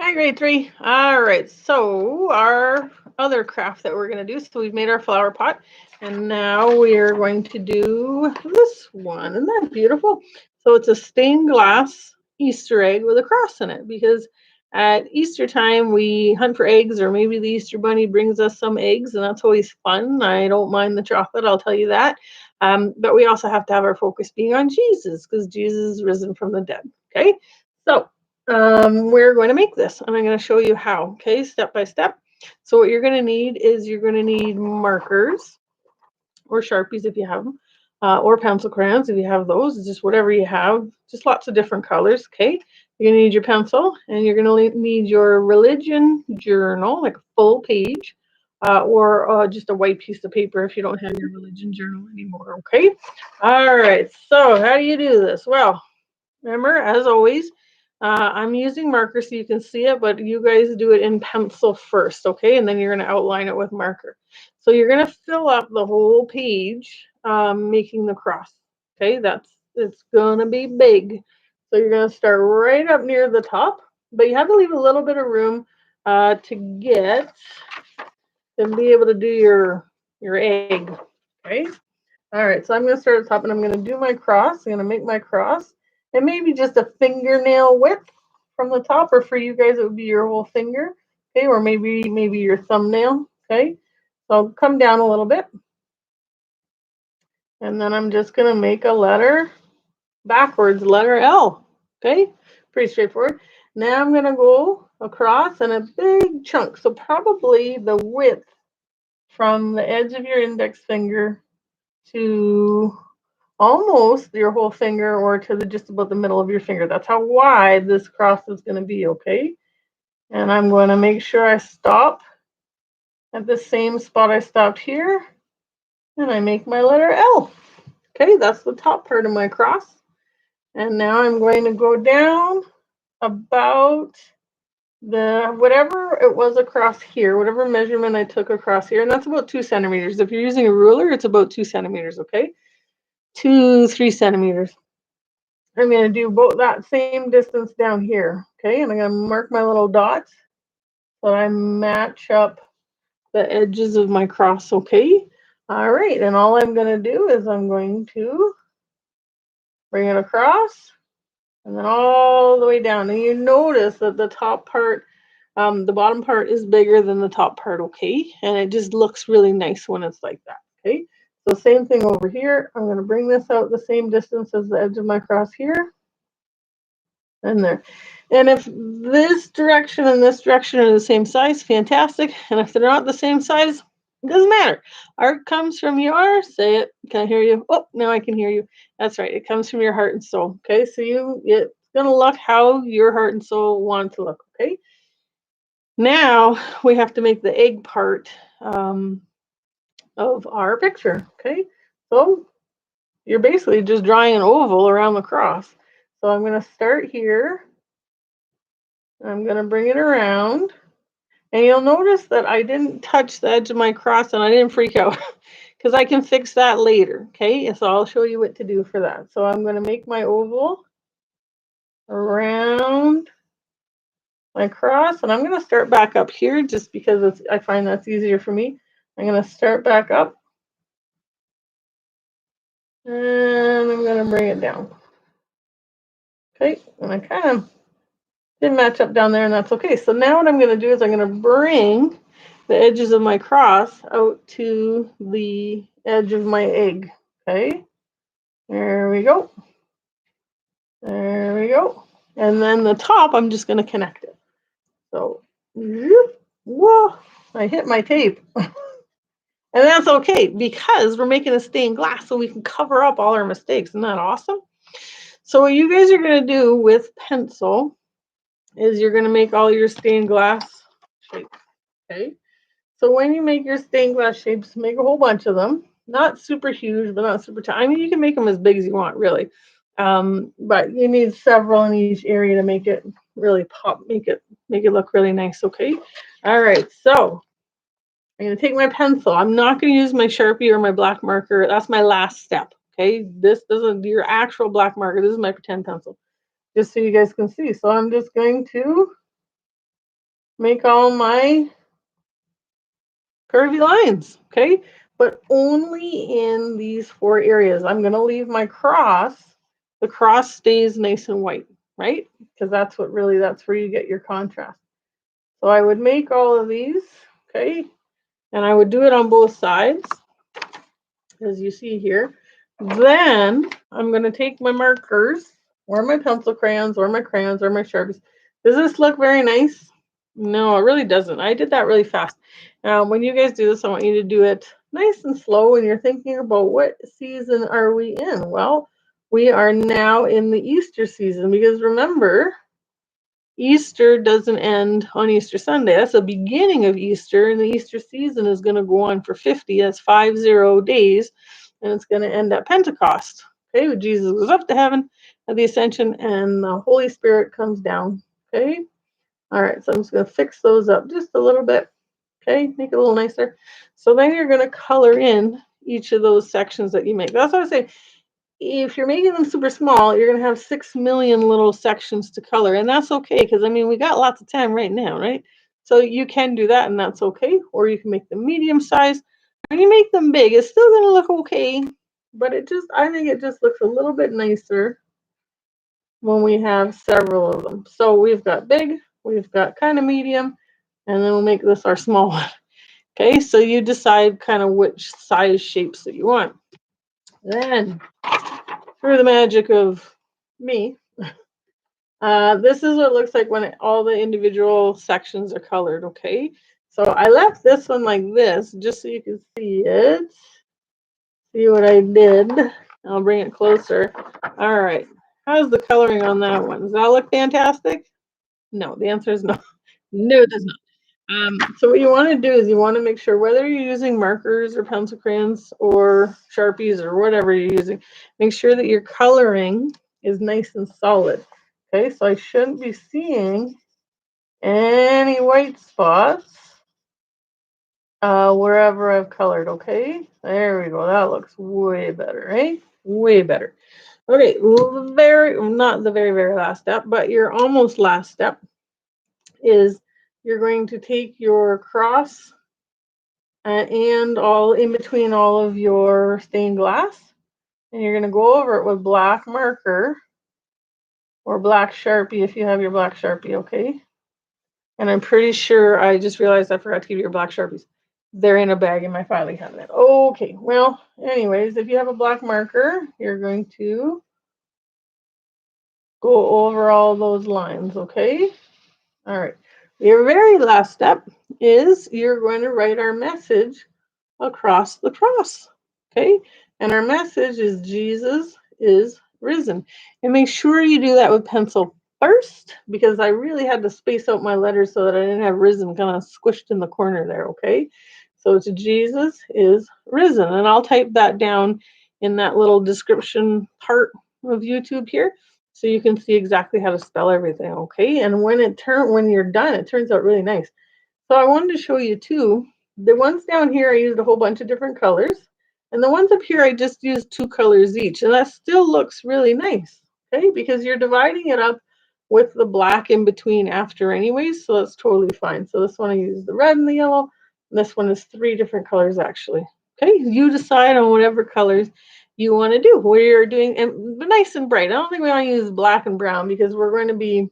Hi, grade three. All right, so our other craft that we're going to do, so we've made our flower pot, and now we are going to do this one. Isn't that beautiful? So it's a stained glass Easter egg with a cross in it, because at Easter time we hunt for eggs, or maybe the Easter bunny brings us some eggs, and that's always fun. I don't mind the chocolate, I'll tell you that. But we also have to have our focus being on Jesus, because Jesus is risen from the dead. Okay, so we're going to make this, and I'm going to show you how, okay, step by step. So what you're going to need is you're going to need markers or Sharpies if you have them, or pencil crayons if you have those, just whatever you have, just lots of different colors, okay? You're going to need your pencil, and you're going to need your religion journal, like a full page, or just a white piece of paper if you don't have your religion journal anymore, okay? All right, so how do you do this? Well, remember, as always, I'm using marker so you can see it, but you guys do it in pencil first, okay? And then you're going to outline it with marker. So you're going to fill up the whole page, making the cross, okay? It's going to be big. So you're going to start right up near the top, but you have to leave a little bit of room to be able to do your egg, okay? All right, so I'm going to start at the top, and I'm going to do my cross. I'm going to make my cross. And maybe just a fingernail width from the top, or for you guys, it would be your whole finger, okay? Or maybe your thumbnail, okay? So I'll come down a little bit. And then I'm just going to make a letter backwards, letter L, okay? Pretty straightforward. Now I'm going to go across in a big chunk. So probably the width from the edge of your index finger to almost your whole finger, or to just about the middle of your finger. That's how wide this cross is going to be, okay? And I'm going to make sure I stop at the same spot I stopped here, and I make my letter L. Okay, that's the top part of my cross. And now I'm going to go down about whatever it was across here, whatever measurement I took across here, and that's about 2 centimeters. If you're using a ruler, it's about 2 centimeters, okay? 3 centimeters. I'm going to do both that same distance down here, okay? And I'm going to mark my little dots so I match up the edges of my cross, okay? All right, and all I'm going to do is I'm going to bring it across and then all the way down. And you notice that the top part, the bottom part is bigger than the top part, okay? And it just looks really nice when it's like that, okay? So same thing over here. I'm going to bring this out the same distance as the edge of my cross here. And there. And if this direction and this direction are the same size, fantastic. And if they're not the same size, it doesn't matter. Art comes from your, say it, can I hear you? Oh, now I can hear you. That's right. It comes from your heart and soul. Okay, so it's going to look how your heart and soul want to look. Okay. Now we have to make the egg part of our picture. Okay, so you're basically just drawing an oval around the cross. So I'm going to start here. I'm going to bring it around, and you'll notice that I didn't touch the edge of my cross, and I didn't freak out because I can fix that later, okay? So I'll show you what to do for that. So I'm going to make my oval around my cross, and I'm going to start back up here just because I find that's easier for me. I'm going to start back up, and I'm going to bring it down. Okay, and I kind of didn't match up down there, and that's okay. So now what I'm going to do is I'm going to bring the edges of my cross out to the edge of my egg. Okay, there we go. There we go. And then the top, I'm just going to connect it. So, whoa, I hit my tape. And that's okay because we're making a stained glass so we can cover up all our mistakes. Isn't that awesome? So what you guys are going to do with pencil is you're going to make all your stained glass shapes, okay? So when you make your stained glass shapes, make a whole bunch of them. Not super huge, but not super tiny. I mean, you can make them as big as you want, really. But you need several in each area to make it really pop, make it look really nice, okay? All right, so I'm going to take my pencil. I'm not going to use my Sharpie or my black marker. That's my last step, okay? This isn't your actual black marker. This is my pretend pencil, just so you guys can see. So I'm just going to make all my curvy lines, okay? But only in these 4 areas. I'm going to leave my cross. The cross stays nice and white, right? Because that's where you get your contrast. So I would make all of these, okay? And I would do it on both sides, as you see here. Then I'm going to take my markers or my pencil crayons or my crayons or my Sharpies. Does this look very nice? No, it really doesn't. I did that really fast. When you guys do this, I want you to do it nice and slow when you're thinking about what season are we in. Well, we are now in the Easter season because remember, Easter doesn't end on Easter Sunday. That's the beginning of Easter, and the Easter season is going to go on for 50. That's 50 days, and it's going to end at Pentecost. Okay, when Jesus goes up to heaven at the ascension, and the Holy Spirit comes down. Okay, all right. So I'm just going to fix those up just a little bit. Okay, make it a little nicer. So then you're going to color in each of those sections that you make. That's what I say. If you're making them super small, you're going to have 6 million little sections to color. And that's okay, because I mean, we got lots of time right now, right? So you can do that, and that's okay. Or you can make them medium size. When you make them big, it's still going to look okay. But I think it just looks a little bit nicer when we have several of them. So we've got big, we've got kind of medium, and then we'll make this our small one. Okay, so you decide kind of which size shapes that you want. Then, through the magic of me, this is what it looks like when all the individual sections are colored, okay? So I left this one like this, just so you can see it. See what I did. I'll bring it closer. All right. How's the coloring on that one? Does that look fantastic? No, the answer is no. No, it does not. So what you want to do is you want to make sure whether you're using markers or pencil crayons or Sharpies or whatever you're using, make sure that your coloring is nice and solid. Okay, so I shouldn't be seeing any white spots wherever I've colored. Okay, there we go. That looks way better, right? Way better. Okay, not the very last step, but your almost last step is you're going to take your cross and all in between all of your stained glass, and you're going to go over it with black marker or black Sharpie if you have your black Sharpie, okay? And I'm pretty sure I just realized I forgot to give you your black Sharpies. They're in a bag in my filing cabinet. Okay, well, anyways, if you have a black marker, you're going to go over all those lines, okay? All right. Your very last step is you're going to write our message across the cross, okay? And our message is Jesus is risen. And make sure you do that with pencil first, because I really had to space out my letters so that I didn't have risen kind of squished in the corner there, okay? So it's Jesus is risen. And I'll type that down in that little description part of YouTube here, so you can see exactly how to spell everything, okay? And when you're done, it turns out really nice. So I wanted to show you too. The ones down here, I used a whole bunch of different colors. And the ones up here, I just used 2 colors each. And that still looks really nice, okay? Because you're dividing it up with the black in between after anyways, so that's totally fine. So this one, I used the red and the yellow. And this one is 3 different colors, actually. Okay, you decide on whatever colors you want to do. Where you're doing, and nice and bright. I don't think we want to use black and brown because we're going to be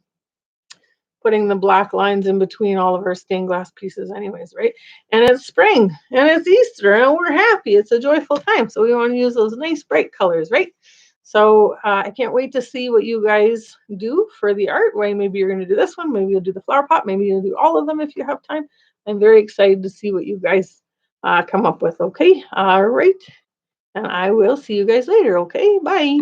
putting the black lines in between all of our stained glass pieces anyways, right? And it's spring and it's Easter and we're happy. It's a joyful time. So we want to use those nice bright colors, right? So I can't wait to see what you guys do for the art. Well, maybe you're going to do this one. Maybe you'll do the flower pot. Maybe you'll do all of them if you have time. I'm very excited to see what you guys come up with. Okay. All right. And I will see you guys later. Okay. Bye.